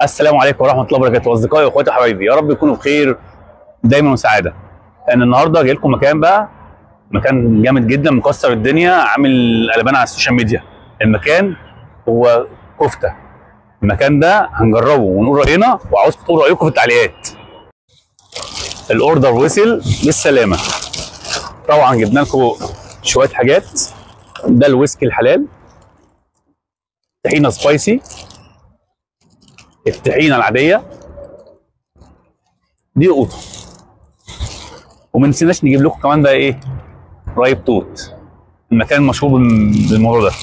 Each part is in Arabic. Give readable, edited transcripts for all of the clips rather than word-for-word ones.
السلام عليكم ورحمه الله وبركاته، اصدقائي واخواتي وحبايبي، يا رب يكونوا بخير دايما وسعاده. انا النهارده جاي لكم مكان جامد جدا مكسر الدنيا، عامل قلبان على السوشيال ميديا. المكان هو كفته. المكان ده هنجربه ونقول راينا، وعاوزكم تقولوا رايكم في التعليقات. الاوردر وصل بالسلامه. طبعا جبنا لكم شويه حاجات. ده الويسكي الحلال، طحينه سبايسي، الطحينه العاديه دي قوطه، وما نسيناش نجيب لكم كمان ده ايه، رايب توت. المكان مشهور بالموضوع ده.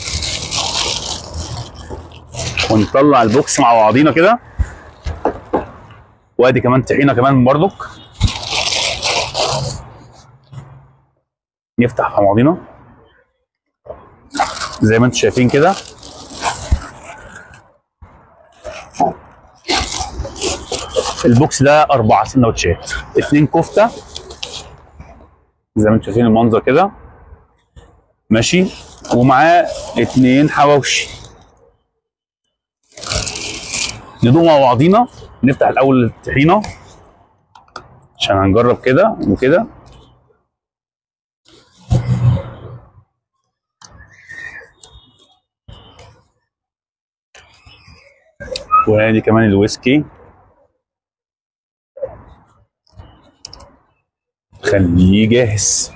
ونطلع البوكس مع بعضينا كده، وادي كمان طحينه كمان برضك. نفتح مع بعضينا زي ما انتم شايفين كده. البوكس ده 4 سندوتشات، 2 كفته زي ما انتم شايفين المنظر كده ماشي، ومعاه 2 حواوشي. ندوق مع بعضينا. نفتح الاول الطحينه عشان هنجرب كده وكده. وادي كمان الويسكي، خليه جاهز.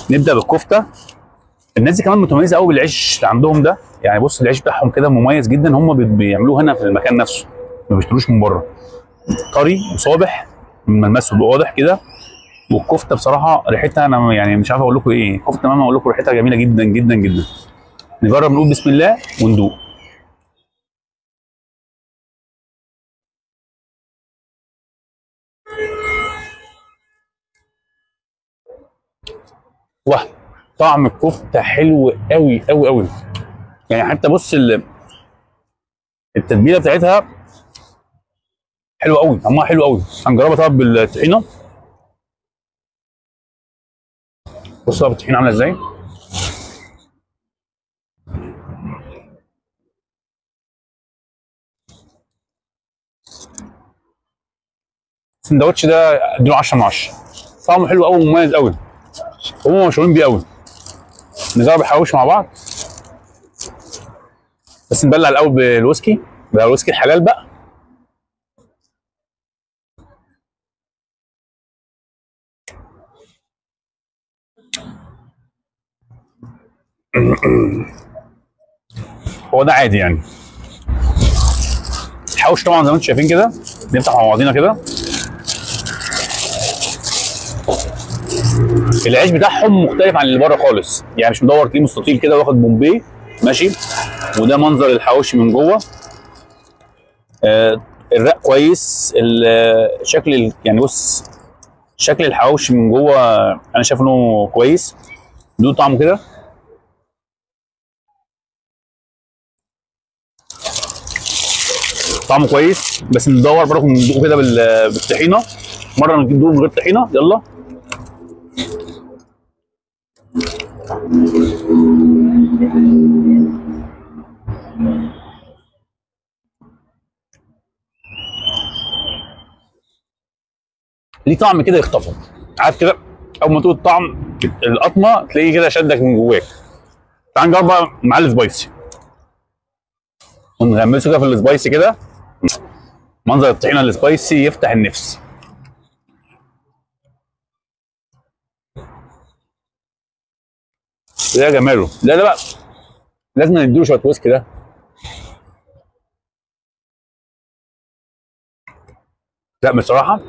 نبدا بالكفته. الناس دي كمان متميزه قوي بالعيش اللي عندهم ده، يعني بص العيش بتاعهم كده مميز جدا، هم بيعملوه هنا في المكان نفسه، ما بيشتروش من بره. طري وصابح، ملمسه بيبقى واضح كده. والكفته بصراحه ريحتها انا يعني مش عارف اقول لكم ايه، كفته مهما اقول لكم ريحتها جميله جدا جدا جدا. نجرب نقول بسم الله وندوق. واه، طعم الكفته حلو قوي قوي قوي. يعني حتى بص التتبيله بتاعتها حلوه قوي، طعمها حلو قوي. هنجربها طبعا بالطحينه. بص بقى الطحينه عامله ازاي. السندوتش ده اديله 10 من 10. طعمه حلو قوي ومميز قوي، هم مشهورين بيه قوي. نجرب الحواوشي مع بعض، بس نبلع الاول بالويسكي. ده الويسكي الحلال بقى. هو ده عادي يعني. الحواوشي طبعا زي ما انتم شايفين كده. نفتح مع بعضينا كده. العيش بتاعهم مختلف عن اللي بره خالص، يعني مش مدور، تلاقيه مستطيل كده واخد بومبي ماشي. وده منظر الحواوشي من جوه. الرق كويس. شكل يعني بص، شكل الحواوشي من جوه انا شايف انه كويس. دوق طعمه كده. طعمه كويس، بس ندور برضه ندوقه كده بالطحينه. مره ندوقه من غير طحينه. يلا. ليه طعم كده يخطفك، عارف كده. اول ما تقول الطعم القطمه تلاقيه كده شدك من جواك. تعال نجرب بقى مع السبايسي، ونغمسه كده في السبايسي كده. منظر الطحينه السبايسي يفتح النفس. ده جماله. ده بقى لازم نديله شويه ويسكي ده. لا بصراحه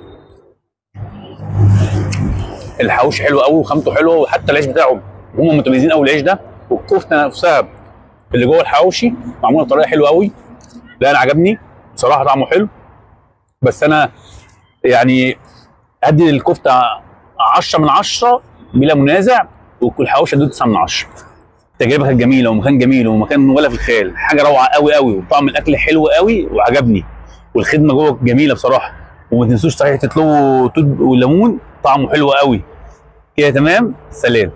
الحواوشي حلو قوي وخامته حلوه، وحتى العيش بتاعه هم متميزين قوي. العيش ده والكفته نفسها اللي جوه الحواوشي معموله بطريقه حلوه قوي. لا انا عجبني بصراحه، طعمه حلو. بس انا يعني ادي الكفته 10 من 10 بلا منازع، والحواوشي اديله 9 من 10. التجربه كانت جميله، ومكان جميل، ومكان ولا في الخيال. حاجه روعه قوي قوي، وطعم الاكل حلو قوي وعجبني. والخدمه جوه جميله بصراحه. وما تنسوش صحيح تطلبوا توت وليمون، طعمه حلو قوي كده. تمام، سلام.